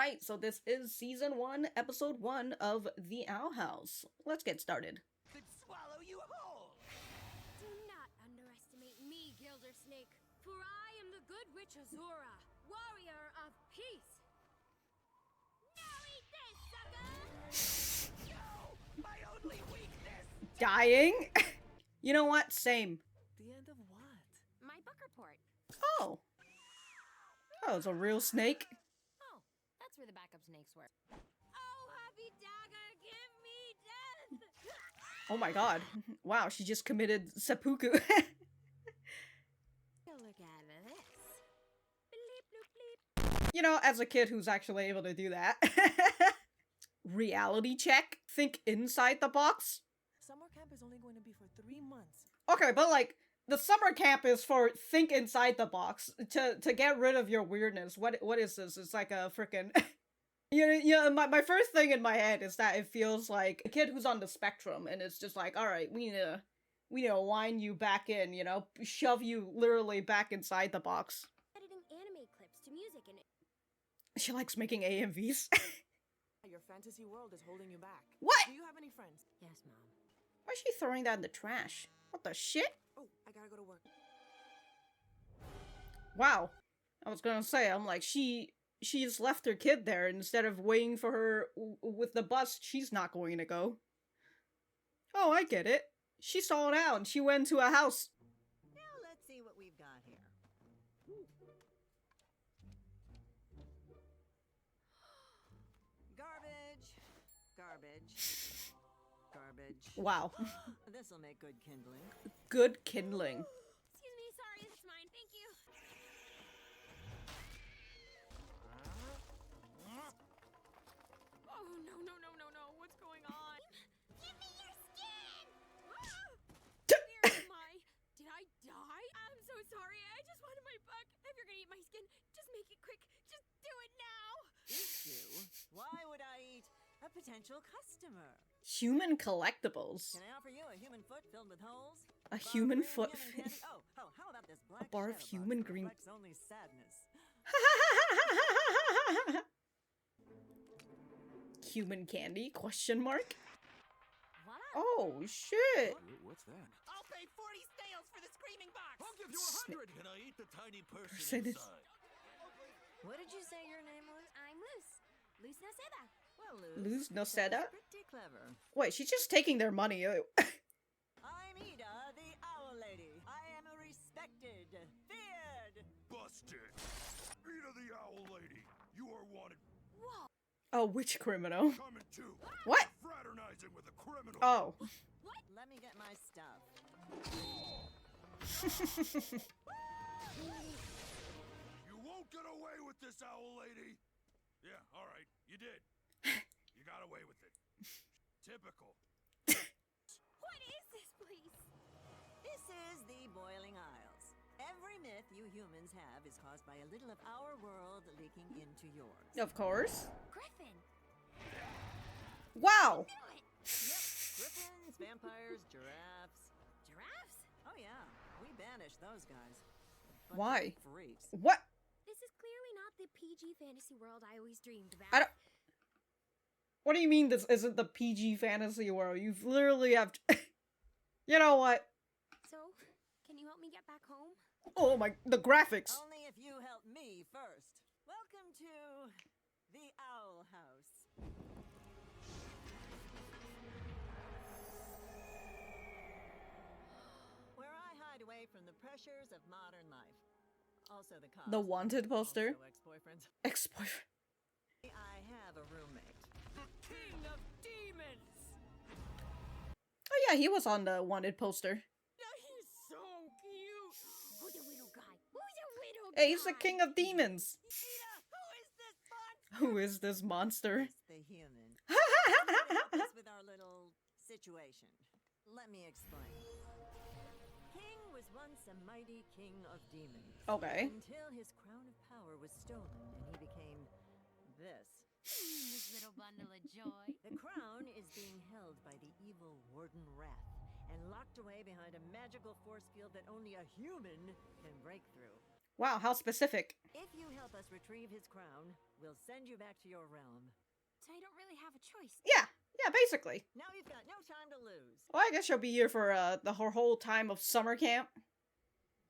Alright, so this is Season 1, Episode 1 of The Owl House. Let's get started. Could swallow you whole! Do not underestimate me, Gildersnake, for I am the good witch Azura, warrior of peace. Now eat this, sucker! No! My only weakness! Dying? You know what? Same. The end of what? My book report. Oh. Oh, it's a real snake. Oh, that's where the backup snakes were. Oh, Happy Dagger, give me death! Oh my god. Wow, she just committed seppuku. Look at this. Bleep, bloop, bleep. You know, as a kid who's actually able to do that. Reality check? Think inside the box? Summer camp is only going to be for 3 months. Okay, but like, the summer camp is for think inside the box to get rid of your weirdness. What is this? It's like a freaking my first thing in my head is that it feels like a kid who's on the spectrum, and it's just like, all right, we need to wind you back in, you know, shove you literally back inside the box. Editing anime clips to music and She likes making AMVs. Your fantasy world is holding you back. What? Do you have any friends? yes, Mom. Why is she throwing that in the trash? What the shit? Oh, I gotta go to work. Wow. I was gonna say, I'm like, she's left her kid there instead of waiting for her with the bus. She's not going to go. Oh, I get it. She sold out and she went to a house. Now let's see what we've got here. Garbage. Garbage. Garbage. Wow. This'll make good kindling. Good kindling. Excuse me, sorry, it's mine, thank you. Oh, no, what's going on? Give me your skin! Where am I? Did I die? I'm so sorry, I just wanted my buck. If you're gonna eat my skin, just make it quick. Just do it now! Eat you? Why would I eat a potential customer? Human collectibles. Can I offer you a human foot filled with holes? A Bar of human green foot. candy? Oh, how about this black bar of shadow box human that green- reflects only sadness? Human candy? Question mark? What? Oh shit. What's that? I'll pay 40 snails for the screaming box! I'll give you Sna- 100! Can I eat the tiny person Percentage. inside? What did you say your name was? I'm Luz. Luz Naceda. Well, Luz that's Noceda? pretty clever. Wait, she's just taking their money. I'm Ida, the Owl Lady. I am a respected, feared. Busted! Rita the Owl Lady, you are wanted. Whoa. Oh, which criminal? Coming too. What? Fraternizing with a criminal. Oh. Let me get my stuff. You won't get away with this, Owl Lady. Yeah, all right, you did. You got away with it. Typical. What is this place? This is the Boiling Isles. Every myth you humans have is caused by a little of our world leaking into yours. Of course. Griffin. Wow. Knew it. Yep, griffins, vampires, giraffes. Giraffes? Oh yeah, we banished those guys. Bunch of Why? Freaks. What? This is clearly not the PG fantasy world I always dreamed about. I don't. What do you mean this isn't the PG fantasy world? You've literally have. You know what? So, can you help me get back home? Oh my, the graphics. Only if you help me first. Welcome to the Owl House. Where I hide away from the pressures of modern life. Also the cops. The wanted poster. Also ex-boyfriends. Ex-boyfriend. I have a roommate. The king of demons! Oh yeah, he was on the wanted poster. He's so cute! Who's a little guy? Who's a little Hey, he's the guy? king of demons. Ida, Who is this monster? It's the human. Help us with our little situation. Let me explain. King was once a mighty king of demons. Okay. Until his crown of power was stolen and he became this. This little bundle of joy. The crown is being held by the evil Warden Wrath and locked away behind a magical force field that only a human can break through. Wow, how specific. If you help us retrieve his crown, we'll send you back to your realm. So I don't really have a choice. Yeah, basically. Now you've got no time to lose. Well, I guess she'll be here for the whole time of summer camp.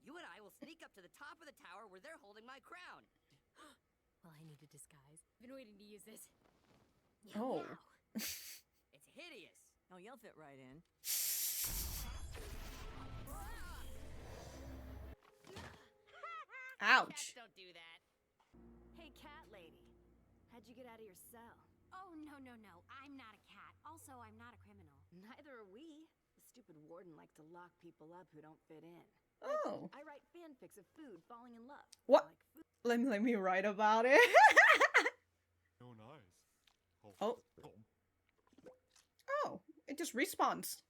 You and I will sneak up to the top of the tower where they're holding my crown. Well, I need a disguise. I've been waiting to use this. Oh. Wow. It's hideous. Oh, you'll fit right in. Ouch. Cats don't do that. Hey, cat lady. How'd you get out of your cell? Oh, no. I'm not a cat. Also, I'm not a criminal. Neither are we. The stupid warden likes to lock people up who don't fit in. Oh. I write fanfics of food falling in love. What? Like food. Let me write about it. No, nice. Oh. Oh, it just respawns.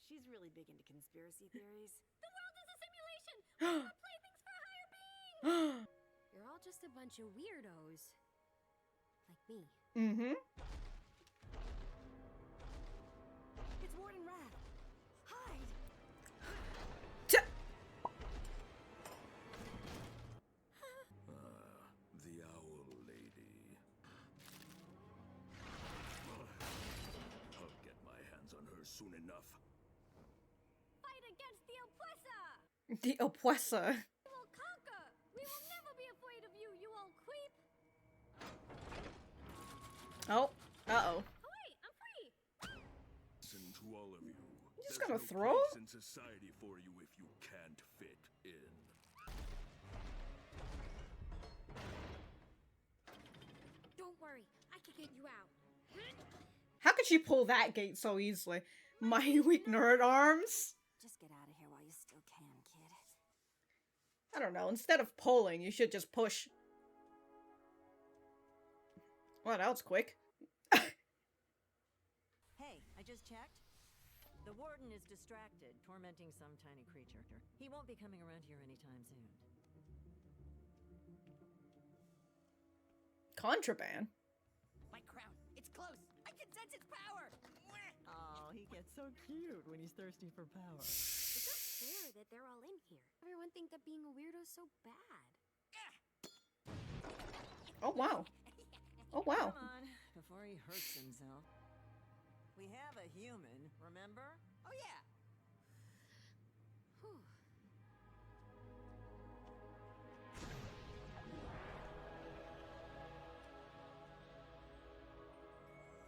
She's really big into conspiracy theories. The world is a simulation! We're playthings for higher beings! You're all just a bunch of weirdos. Like me. Mm-hmm. It's Warden Wrath. Hide! The owl lady. I'll get my hands on her soon enough. Fight against the oppressor! The oppressor. We will conquer! We will never be afraid of you, you old creep! Oh. Uh-oh. Oh wait, I'm free! Listen to all of you. You just There's gonna no throw? place in society for you if you can't fit in. Don't worry, I can get you out. How could she pull that gate so easily? My weak nerd arms? Just get out of here while you still can, kid. I don't know. Instead of pulling, you should just push. Well, that was quick. Hey, I just checked. The warden is distracted, tormenting some tiny creature. He won't be coming around here anytime soon. Contraband? My crown. It's close. I can sense its power. Oh, he gets so cute when he's thirsty for power. It's not fair that they're all in here. Everyone think that being a weirdo is so bad. Oh, wow. Oh, wow. Come on, before he hurts himself. We have a human, remember? Oh yeah. Whew.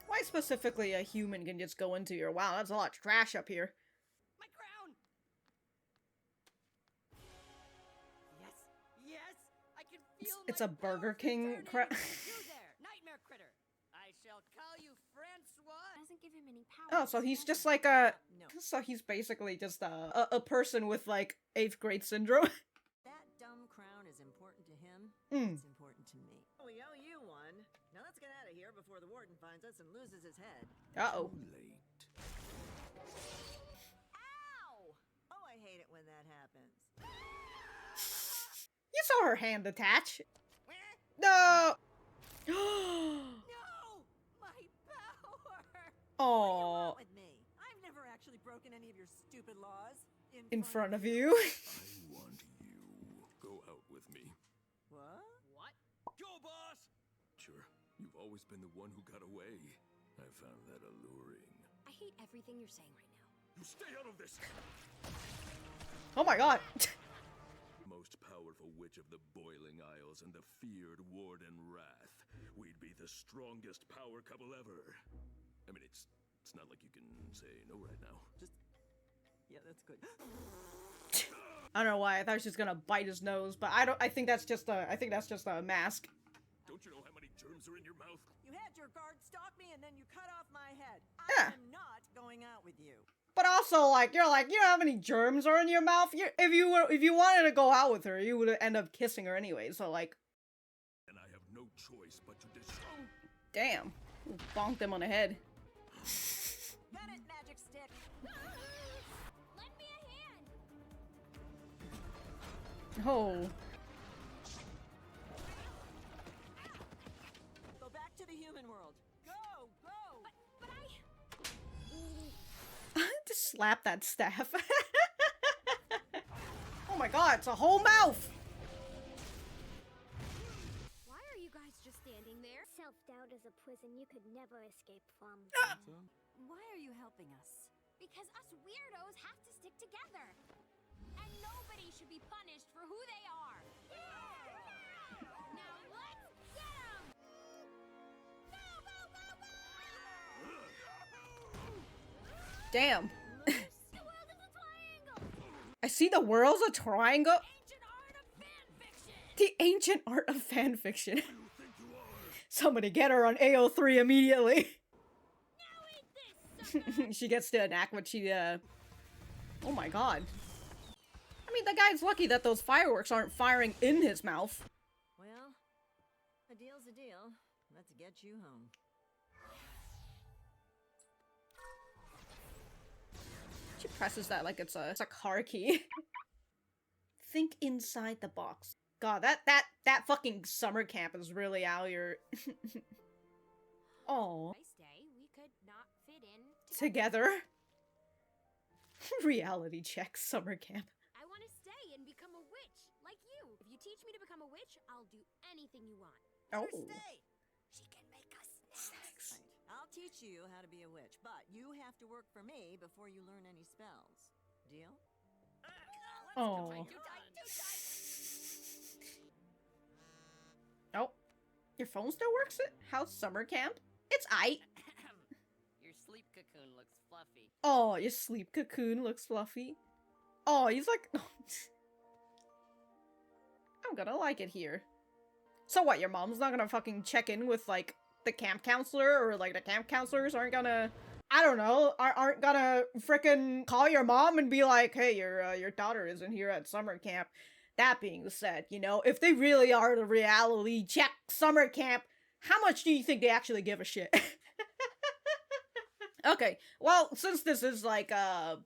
Why specifically a human can just go into your... Wow, that's a lot of trash up here. My crown. Yes. I can feel. It's my a Burger power King returning. crap. You there, nightmare critter. I shall call you Francois. Doesn't give him any power. Oh, so he's just like a... No. So he's basically just a person with, like, 8th grade syndrome. That dumb crown is important to him. Mm. It's important to me. We owe you one. Now let's get out of here before the warden finds us and loses his head. Uh-oh. Too late. Ow! Oh, I hate it when that happens. You saw her hand attach. Where? No! No, my power. Oh, With me. I've never actually broken any of your stupid laws. in front of you. I want you. Go out with me. What? What? Go, boss! Sure, you've always been the one who got away. I found that alluring. I hate everything you're saying right now. You stay out of this! Oh my god. Most powerful witch of the Boiling Isles and the feared Warden Wrath. We'd be the strongest power couple ever. I mean, it's not like you can say no right now. Just Yeah, that's good. I don't know why. I thought she was gonna bite his nose, but I think that's just a mask. don't you know how many germs are in your mouth? You had your guard stalk me and then you cut off my head. Yeah. I am not going out with you. But also, like, you're like, you know how many germs are in your mouth? If you wanted to go out with her, you would end up kissing her anyway. So like, And I have no choice but to destroy. damn, bonked him on the head. Got it, magic stick. Lend me a hand. Oh, Go back to the human world. Go, go. But I... just slap that staff. Oh my god, it's a whole mouth. is a prison you could never escape from. Why are you helping us? Because us weirdos have to stick together. And nobody should be punished for who they are. Now let's get them! Go, go, go, go! Damn. The world is a triangle! I see the world's a triangle. Ancient art of fan fiction! The ancient art of fan fiction. Somebody get her on AO3 immediately. Now eat this, sucker! She gets to enact what she, Oh my god. I mean, the guy's lucky that those fireworks aren't firing in his mouth. Well, a deal's a deal. Let's get you home. She presses that like it's a car key. Think inside the box. God, that fucking summer camp is really out here. Oh, Nice day, we could not fit in together. Reality check summer camp. I want to stay and become a witch, like you. If you teach me to become a witch, I'll do anything you want. Oh, Stay. She can make us snacks. Right. I'll teach you how to be a witch, but you have to work for me before you learn any spells. Deal? oh. Oh, your phone still works at House Summer Camp? It's aight. Your sleep cocoon looks fluffy. Oh, your sleep cocoon looks fluffy. Oh, he's like... I'm gonna like it here. So what, your mom's not gonna fucking check in with, like, the camp counselor? Or, like, the camp counselors aren't gonna... I don't know, aren't gonna frickin' call your mom and be like, hey, your daughter isn't here at summer camp. That being said, you know, if they really are the reality check summer camp, how much do you think they actually give a shit? Okay, well, since this is like a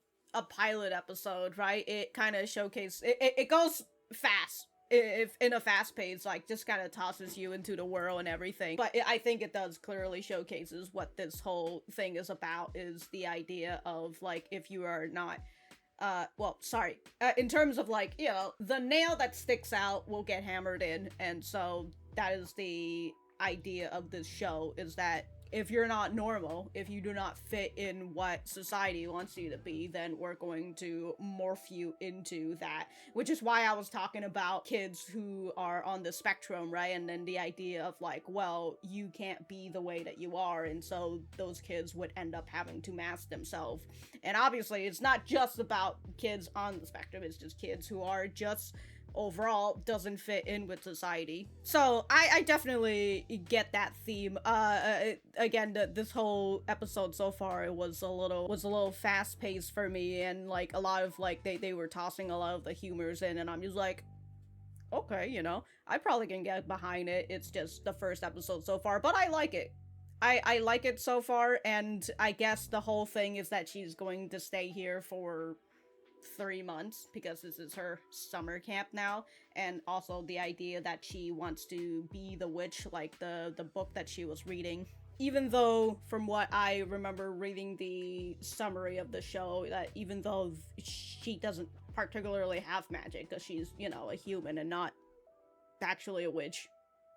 pilot episode, right, it kind of showcases, it goes fast, if in a fast pace, like, just kind of tosses you into the world and everything, but I think it does clearly showcases what this whole thing is about, is the idea of, like, if you are not, well, sorry, in terms of, like, you know, the nail that sticks out will get hammered in, and so that is the idea of this show, is that if you're not normal, if you do not fit in what society wants you to be, then we're going to morph you into that. Which is why I was talking about kids who are on the spectrum, right? And then the idea of like, well, you can't be the way that you are, and so those kids would end up having to mask themselves. And obviously, it's not just about kids on the spectrum, it's just kids who are just overall doesn't fit in with society. So I definitely get that theme. Again, this whole episode so far, it was a little fast paced for me, and like a lot of like they were tossing a lot of the humors in, and I'm just like, okay, you know, I probably can get behind it. It's just the first episode so far, but I like it. I like it so far, and I guess the whole thing is that she's going to stay here for 3 months because this is her summer camp now, and also the idea that she wants to be the witch, like the book that she was reading. Even though, from what I remember reading the summary of the show, that even though she doesn't particularly have magic, because she's, you know, a human and not actually a witch.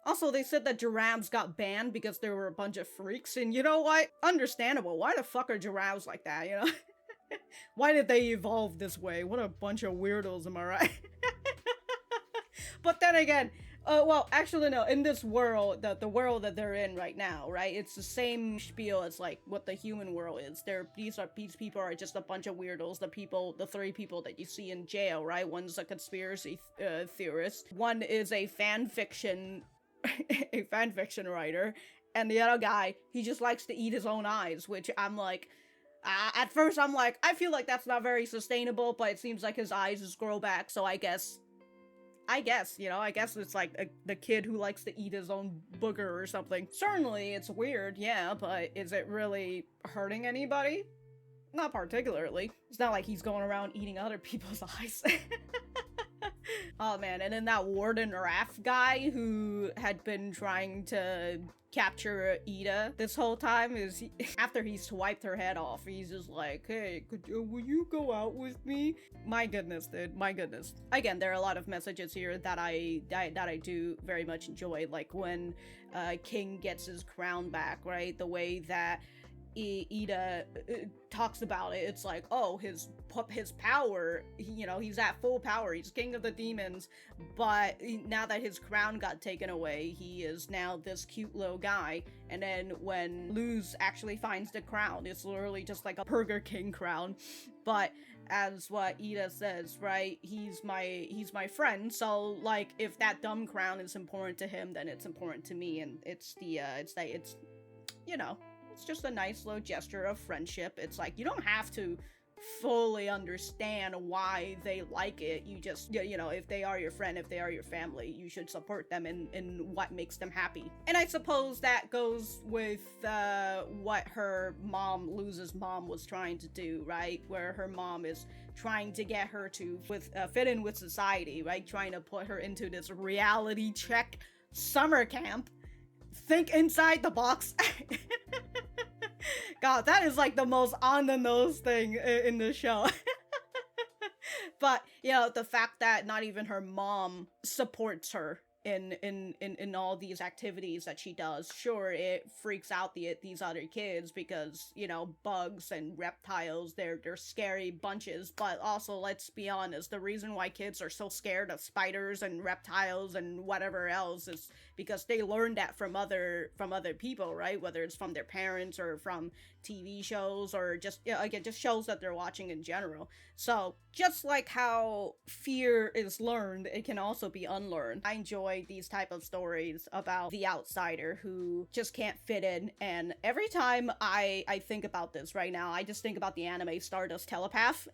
Also, they said that giraffes got banned because there were a bunch of freaks, and you know what? Understandable. Why the fuck are giraffes like that, you know? Why did they evolve this way? What a bunch of weirdos, am I right? But then again, well, actually no, in this world, the world that they're in right now, right? It's the same spiel as like what the human world is. These people are just a bunch of weirdos. The 3 people that you see in jail, right? One's a conspiracy theorist. One is a fan fiction writer, and the other guy, he just likes to eat his own eyes, which I'm like, at first I'm like, I feel like that's not very sustainable, but it seems like his eyes just grow back, so I guess, you know, I guess it's like the kid who likes to eat his own booger or something. Certainly, it's weird, yeah, but is it really hurting anybody? Not particularly. It's not like he's going around eating other people's eyes. Oh man, and then that Warden Raff guy who had been trying to capture Ida this whole time is after he swiped her head off, he's just like, hey, will you go out with me? My goodness, dude, my goodness. Again, there are a lot of messages here that I do very much enjoy, like when King gets his crown back, right? The way that Ida talks about it, it's like, oh, his power, you know, he's at full power, he's king of the demons, but now that his crown got taken away, he is now this cute little guy. And then when Luz actually finds the crown, it's literally just like a Burger King crown. But as what Ida says, right, he's my friend, so like if that dumb crown is important to him, then it's important to me. And it's you know, it's just a nice little gesture of friendship. It's like, you don't have to fully understand why they like it. You just, you know, if they are your friend, if they are your family, you should support them in what makes them happy. And I suppose that goes with what her mom, Luz's mom, was trying to do, right? Where her mom is trying to get her to fit in with society, right? Trying to put her into this reality check summer camp. Think inside the box. God, that is like the most on the nose thing in the show. But, you know, the fact that not even her mom supports her in all these activities that she does. Sure, it freaks out these other kids because, you know, bugs and reptiles, they're scary bunches, but also, let's be honest, the reason why kids are so scared of spiders and reptiles and whatever else is because they learned that from other people, right? Whether it's from their parents or from TV shows or just, you know, again, just shows that they're watching in general. So just like how fear is learned, it can also be unlearned. I enjoy these type of stories about the outsider who just can't fit in, and every time I think about this right now, I just think about the anime Stardust Telepath,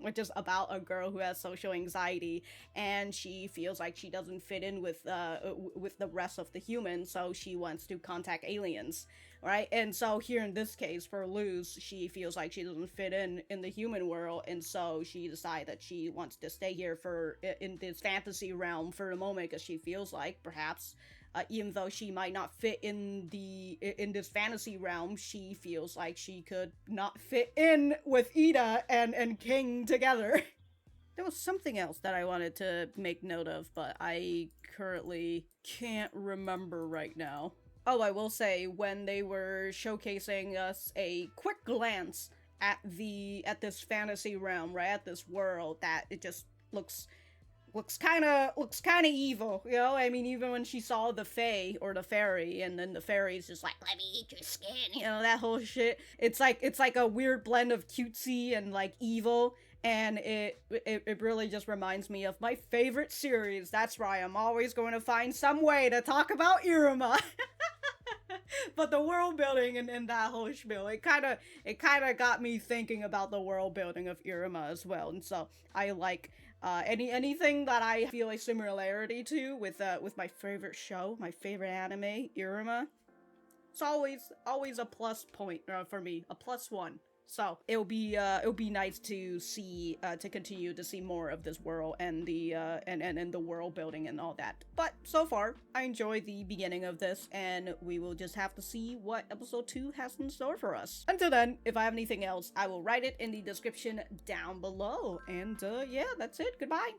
which is about a girl who has social anxiety and she feels like she doesn't fit in with the rest of the humans, so she wants to contact aliens. Right? And so here in this case, for Luz, she feels like she doesn't fit in the human world, and so she decides that she wants to stay here in this fantasy realm for the moment, because she feels like, perhaps, even though she might not fit in this fantasy realm, she feels like she could not fit in with Ida and King together. There was something else that I wanted to make note of, but I currently can't remember right now. Oh, I will say, when they were showcasing us a quick glance at this fantasy realm, right, at this world, that it just looks kind of evil, you know? I mean, even when she saw the fae or the fairy, and then the fairy's just like, let me eat your skin, you know, that whole shit. It's like a weird blend of cutesy and like evil. And it really just reminds me of my favorite series. That's why I'm always going to find some way to talk about Iruma. But the world building and that whole spiel, it kind of got me thinking about the world building of Iruma as well. And so I like anything that I feel a similarity to with my favorite show, my favorite anime, Iruma. It's always a plus point for me, a +1. So it'll be nice to see to continue to see more of this world and the and the world building and all that. But so far, I enjoy the beginning of this, and we will just have to see what episode 2 has in store for us. Until then, if I have anything else, I will write it in the description down below. And yeah, that's it. Goodbye.